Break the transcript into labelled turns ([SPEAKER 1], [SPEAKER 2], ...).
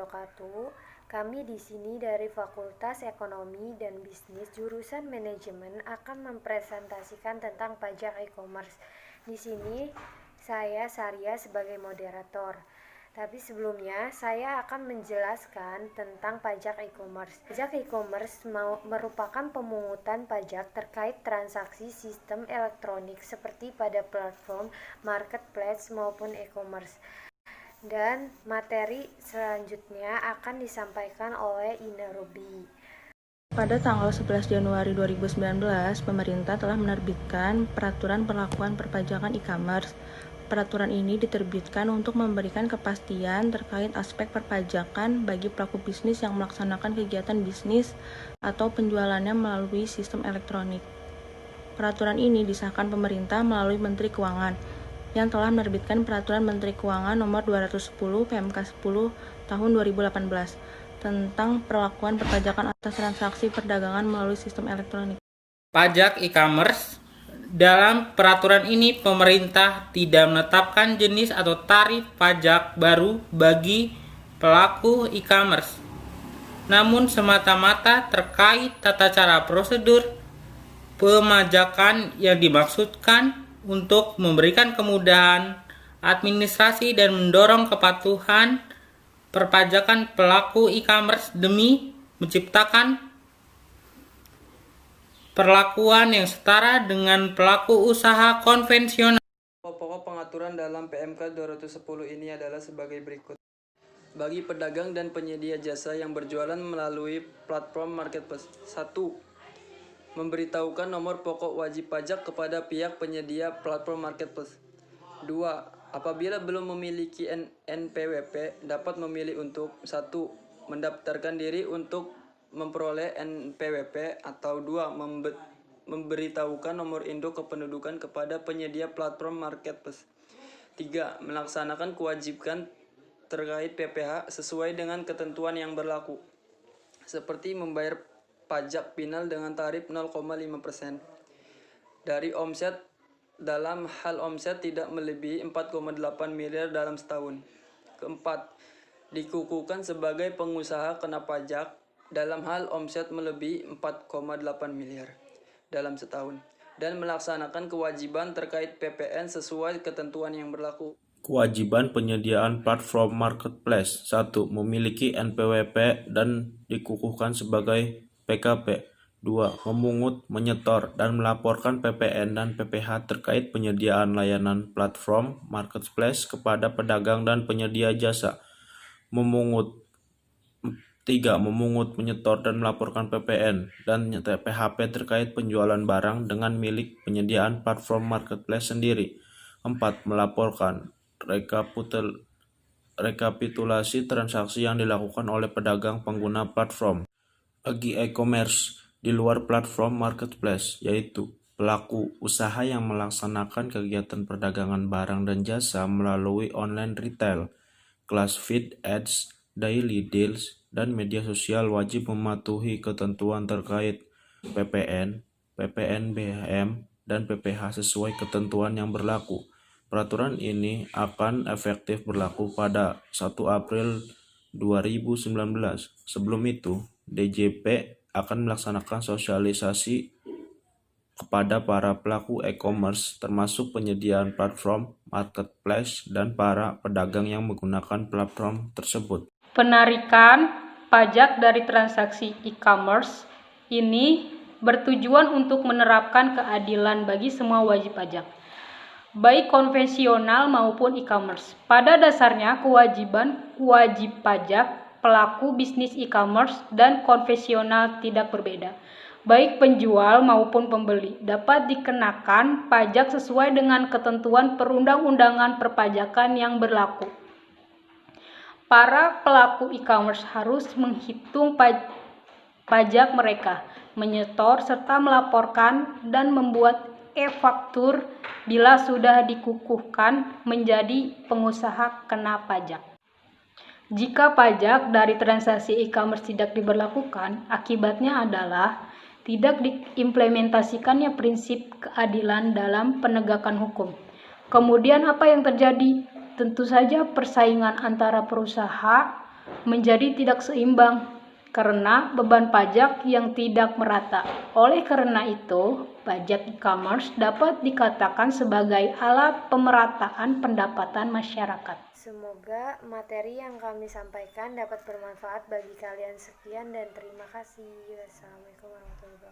[SPEAKER 1] wabarakatuh. Kami di sini dari Fakultas Ekonomi dan Bisnis jurusan Manajemen akan mempresentasikan tentang pajak e-commerce. Di sini saya Saria sebagai moderator. Tapi sebelumnya saya akan menjelaskan tentang pajak e-commerce. Pajak e-commerce merupakan pemungutan pajak terkait transaksi sistem elektronik seperti pada platform marketplace maupun e-commerce. Dan materi selanjutnya akan disampaikan oleh Ina Robi.
[SPEAKER 2] Pada tanggal 11 Januari 2019, pemerintah telah menerbitkan Peraturan Perlakuan Perpajakan e-commerce. Peraturan ini diterbitkan untuk memberikan kepastian terkait aspek perpajakan bagi pelaku bisnis yang melaksanakan kegiatan bisnis atau penjualannya melalui sistem elektronik. Peraturan ini disahkan pemerintah melalui Menteri Keuangan yang telah menerbitkan Peraturan Menteri Keuangan Nomor 210 PMK 10 Tahun 2018 tentang perlakuan perpajakan atas transaksi perdagangan melalui sistem elektronik.
[SPEAKER 3] Pajak e-commerce. Dalam peraturan ini, pemerintah tidak menetapkan jenis atau tarif pajak baru bagi pelaku e-commerce, namun semata-mata terkait tata cara prosedur pemajakan yang dimaksudkan untuk memberikan kemudahan administrasi dan mendorong kepatuhan perpajakan pelaku e-commerce demi menciptakan perlakuan yang setara dengan pelaku usaha konvensional.
[SPEAKER 4] Pokok pengaturan dalam PMK 210 ini adalah sebagai berikut. Bagi pedagang dan penyedia jasa yang berjualan melalui platform marketplace. 1. Memberitahukan nomor pokok wajib pajak kepada pihak penyedia platform marketplace. 2. Apabila belum memiliki NPWP, dapat memilih untuk 1. Mendaftarkan diri untuk memperoleh NPWP, atau 2. Memberitahukan nomor induk kependudukan kepada penyedia platform marketplace. 3. Melaksanakan kewajiban terkait PPh sesuai dengan ketentuan yang berlaku, seperti membayar pajak final dengan tarif 0,5% dari omset dalam hal omset tidak melebihi 4,8 miliar dalam setahun. Keempat, dikukuhkan sebagai pengusaha kena pajak dalam hal omset melebihi 4,8 miliar dalam setahun dan melaksanakan kewajiban terkait PPN sesuai ketentuan yang berlaku.
[SPEAKER 5] Kewajiban penyediaan platform marketplace. 1. Memiliki NPWP dan dikukuhkan sebagai PKP. 2. Memungut, menyetor, dan melaporkan PPN dan PPh terkait penyediaan layanan platform marketplace kepada pedagang dan penyedia jasa. 3. Memungut, menyetor, dan melaporkan PPN dan PHP terkait penjualan barang dengan milik penyediaan platform marketplace sendiri. 4. Melaporkan rekapitulasi transaksi yang dilakukan oleh pedagang pengguna platform. Bagi e-commerce di luar platform marketplace, yaitu pelaku usaha yang melaksanakan kegiatan perdagangan barang dan jasa melalui online retail, kelas feed ads, daily deals, dan media sosial wajib mematuhi ketentuan terkait PPN, PPNBM, dan PPh sesuai ketentuan yang berlaku. Peraturan ini akan efektif berlaku pada 1 April 2019. Sebelum itu, DJP akan melaksanakan sosialisasi kepada para pelaku e-commerce termasuk penyediaan platform marketplace dan para pedagang yang menggunakan platform tersebut.
[SPEAKER 6] Penarikan pajak dari transaksi e-commerce ini bertujuan untuk menerapkan keadilan bagi semua wajib pajak, baik konvensional maupun e-commerce. Pada dasarnya, kewajiban wajib pajak pelaku bisnis e-commerce dan konvensional tidak berbeda. Baik penjual maupun pembeli dapat dikenakan pajak sesuai dengan ketentuan perundang-undangan perpajakan yang berlaku. Para pelaku e-commerce harus menghitung pajak mereka, menyetor serta melaporkan dan membuat e-faktur bila sudah dikukuhkan menjadi pengusaha kena pajak. Jika pajak dari transaksi e-commerce tidak diberlakukan, akibatnya adalah tidak diimplementasikannya prinsip keadilan dalam penegakan hukum. Kemudian apa yang terjadi? Tentu saja persaingan antara perusahaan menjadi tidak seimbang karena beban pajak yang tidak merata. Oleh karena itu, pajak e-commerce dapat dikatakan sebagai alat pemerataan pendapatan masyarakat.
[SPEAKER 1] Semoga materi yang kami sampaikan dapat bermanfaat bagi kalian. Sekian dan terima kasih. Wassalamualaikum warahmatullahi wabarakatuh.